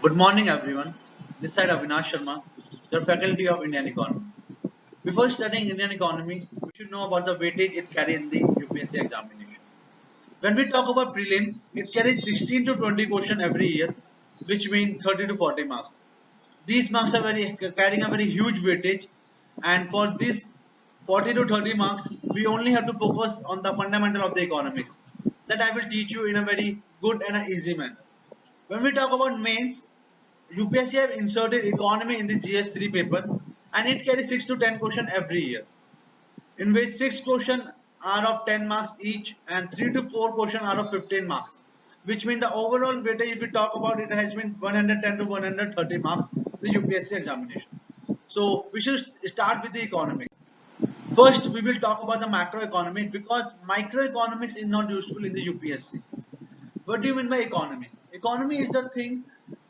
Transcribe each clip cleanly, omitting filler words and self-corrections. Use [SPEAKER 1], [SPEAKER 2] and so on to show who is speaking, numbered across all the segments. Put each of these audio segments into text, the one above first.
[SPEAKER 1] Good morning, everyone. This side Avinash Sharma, your faculty of Indian Economy. Before studying Indian economy, we should know about the weightage it carries in the UPSC examination. When we talk about prelims, it carries 16 to 20 questions every year, which means 30 to 40 marks. These marks are carrying a very huge weightage, and for this 40 to 30 marks, we only have to focus on the fundamental of the economics. That I will teach you in a very good and a easy manner. When we talk about mains, UPSC have inserted economy in the GS3 paper and it carries 6 to 10 questions every year, in which 6 questions are of 10 marks each and 3 to 4 questions are of 15 marks, which means the overall weightage, if we talk about it, has been 110 to 130 marks the UPSC examination. So we should start with the economics. First, we will talk about the macroeconomics because microeconomics is not useful in the UPSC. What do you mean by economy? Economy is the thing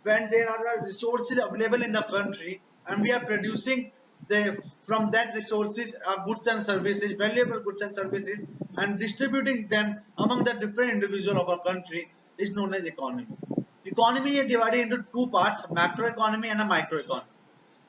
[SPEAKER 1] when there are resources available in the country and we are producing from that resources goods and services, valuable goods and services, and distributing them among the different individuals of our country is known as economy. Economy is divided into two parts, macroeconomy and a microeconomy.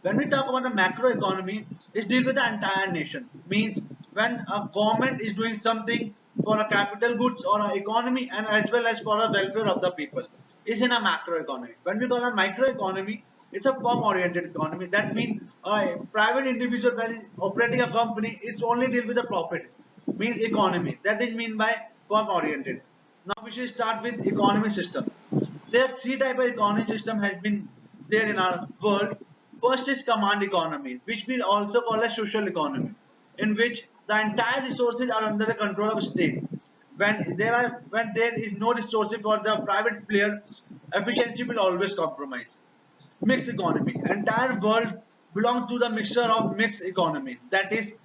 [SPEAKER 1] When we talk about the macroeconomy, it deals with the entire nation. Means when a government is doing something for a capital goods or an economy and as well as for the welfare of the people is in a macroeconomy. When we call a microeconomy, it's a firm-oriented economy. That means a private individual that is operating a company is only deal with the profit. Means economy. That is mean by firm-oriented. Now we should start with economy system. There are three type of economy system has been there in our world. First is command economy, which we also call a social economy, in which the entire resources are under the control of state. When there is no resources for the private player, efficiency will always compromise. Mixed economy. Entire world belongs to the mixture of mixed economy. That is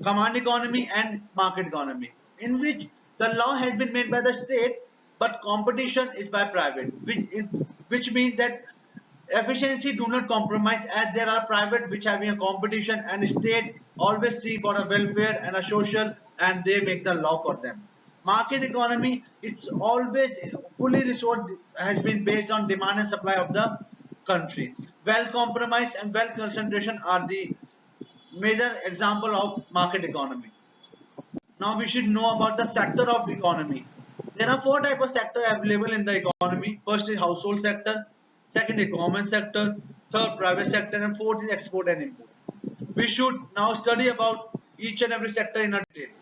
[SPEAKER 1] command economy and market economy, in which the law has been made by the state, but competition is by private, which means that efficiency do not compromise as there are private which having a competition and state always see for a welfare and a social and they make the law for them. Market economy, it's always fully resource has been based on demand and supply of the country. Well compromised and wealth concentration are the major example of market economy. Now we should know about the sector of economy. There are four types of sector available in the economy. First is household sector, second is government sector, third private sector, and fourth is export and import. We should now study about each and every sector in a detail.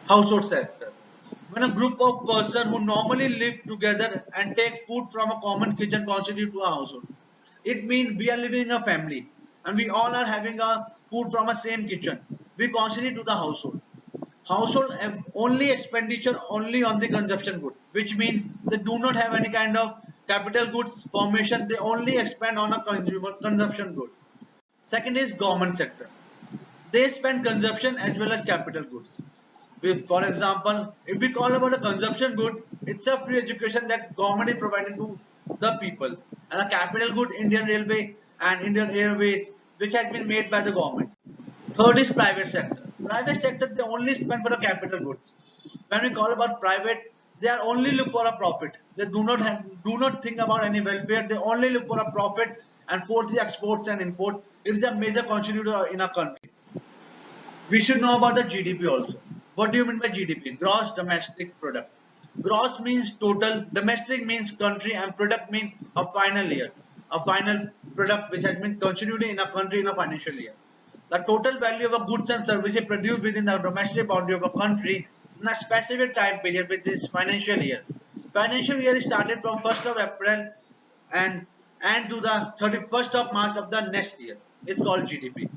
[SPEAKER 1] Household sector. When a group of persons who normally live together and take food from a common kitchen constitute to a household. It means we are living in a family and we all are having a food from a same kitchen. We constitute to the household. Household have only expenditure only on the consumption good, which means they do not have any kind of capital goods formation. They only expend on a consumer consumption good. Second is government sector. They spend consumption as well as capital goods. For example, if we call about a consumption good, it's a free education that government is providing to the people, and a capital good, Indian Railway and Indian Airways, which has been made by the government. Third is private sector. Private sector, they only spend for the capital goods. When we call about private, they are only look for a profit. They do not think about any welfare. They only look for a profit. And fourth is exports and import. It is a major contributor in a country. We should know about the GDP also. What do you mean by GDP? Gross domestic product. Gross means total, domestic means country, and product means a final year, a final product which has been contributed in a country in a financial year. The total value of a goods and services produced within the domestic boundary of a country in a specific time period, which is financial year. Financial year is started from 1st of April and to the 31st of March of the next year. It's called GDP.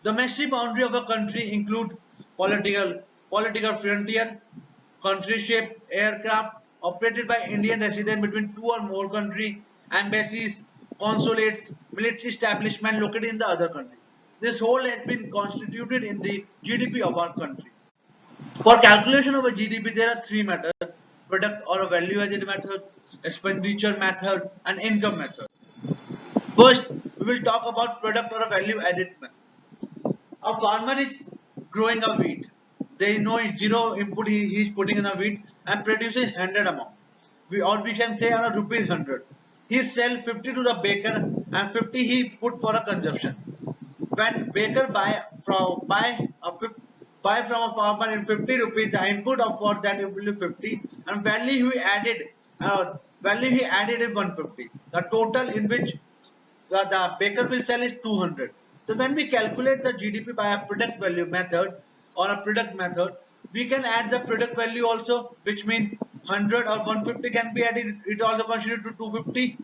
[SPEAKER 1] Domestic boundary of a country include political frontier, country ship, aircraft operated by Indian residents between two or more countries, embassies, consulates, military establishment located in the other country. This whole has been constituted in the GDP of our country. For calculation of a GDP, there are three methods: product or a value added method, expenditure method, and income method. First, we will talk about product or a value added method. A farmer is growing a wheat. There is no zero input he is putting in a wheat and produces 100 amount. We can say on a rupees 100. he sell 50 to the baker and 50 he put for a consumption. When baker buy from a farmer in 50 rupees, the input of for that will be 50 and value he added is 150. The total in which the baker will sell is 200. So when we calculate the GDP by a product value method or a product method, we can add the product value also, which means 100 or 150 can be added. It also contribute to 250.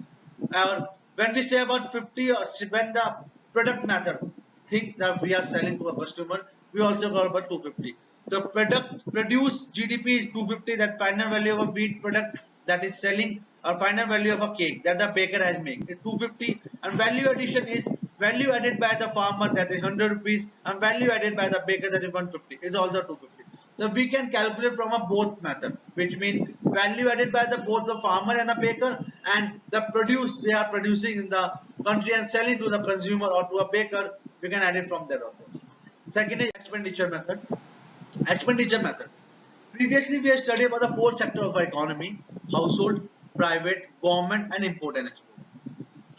[SPEAKER 1] When we say about 50 or when the product method think that we are selling to a customer, we also go about 250. The product produce GDP is 250. That final value of a wheat product that is selling or final value of a cake that the baker has made is 250, and value addition is value added by the farmer, that is 100 rupees, and value added by the baker, that is 150, is also 250. So we can calculate from a both method, which means value added by the both the farmer and the baker, and the produce they are producing in the country and selling to the consumer or to a baker, we can add it from there also. Second is expenditure method. Expenditure method. Previously, we have studied about the four sectors of our economy: household, private, government, and import and export.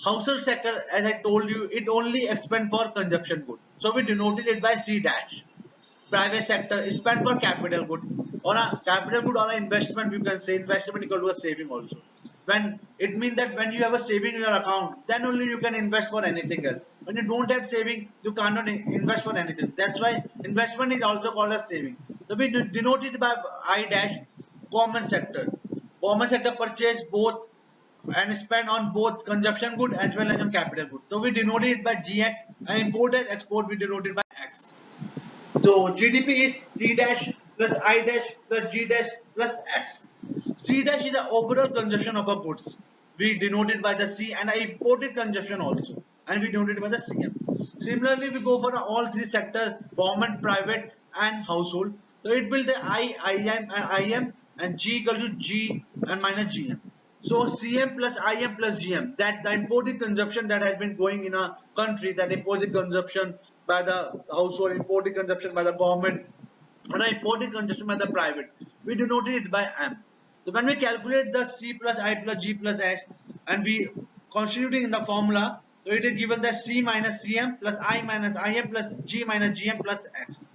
[SPEAKER 1] Household sector, as I told you, it only expend for consumption good. So we denoted it by C dash. Private sector is spent for capital good, or a capital good or an investment. You can say investment equal to a saving also. When it means that when you have a saving in your account, then only you can invest for anything else. When you don't have saving, you cannot invest for anything. That's why investment is also called as saving. So we denote it by I dash. Government sector. Government sector purchase both and spend on both consumption good as well as on capital good. So we denote it by GX, and import and export we denote it by X. So GDP is C dash plus I dash plus G dash plus X. C dash is the overall consumption of a goods. We denote it by the C, and I imported consumption also, and we denote it by the CM. Similarly, we go for all three sectors: government, private, and household. So it will the IM and G equal to G and minus GM. So CM plus IM plus GM, that the imported consumption that has been going in a country, that imported consumption by the household, imported consumption by the government, and imported consumption by the private, we denote it by M. So when we calculate the C plus I plus G plus X, and we constituting in the formula, so it is given that C minus CM plus I minus IM plus G minus GM plus X.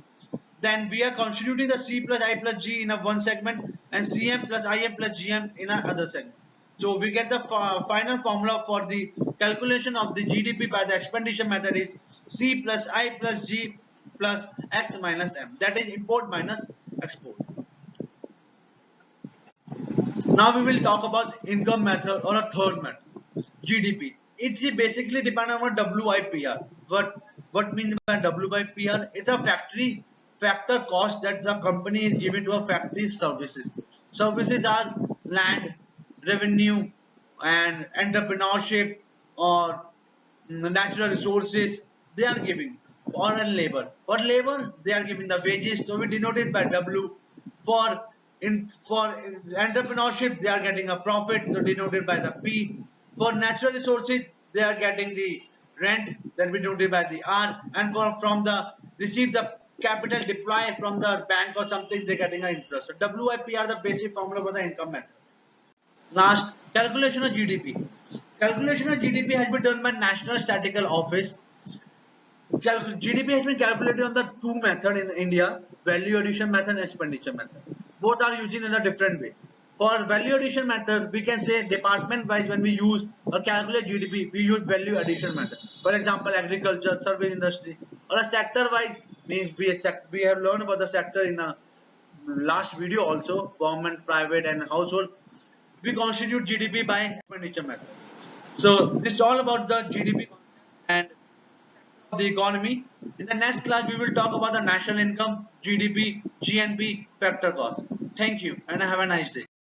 [SPEAKER 1] Then we are constituting the C plus I plus G in a one segment and CM plus IM plus GM in another segment. So we get the final formula for the calculation of the GDP by the expenditure method is C plus I plus G plus X minus M. That is import minus export. Now we will talk about income method or a third method, GDP. It basically depends on WIPR. What means by WIPR? It's a factor cost that the company is giving to a factory services. Services are land, revenue, and entrepreneurship, or natural resources they are giving, or a labor. For labor they are giving the wages, so we denote it by W. For entrepreneurship they are getting a profit, so denoted by the P. For natural resources they are getting the rent, that we denoted by the R. And for from the receive the capital deploy from the bank or something, they are getting an interest. So WIP are the basic formula for the income method. Last, calculation of GDP. Calculation of GDP has been done by National Statistical Office. GDP has been calculated on the two method in India: value addition method and expenditure method. Both are used in a different way. For value addition method, we can say department wise, when we use or calculate GDP, we use value addition method. For example, agriculture, service industry, or a sector wise means we have learned about the sector in a last video also: government, private, and household. We constitute GDP by expenditure method. So this is all about the GDP and of the economy. In the next class, we will talk about the national income, GDP, GNP, factor cost. Thank you and have a nice day.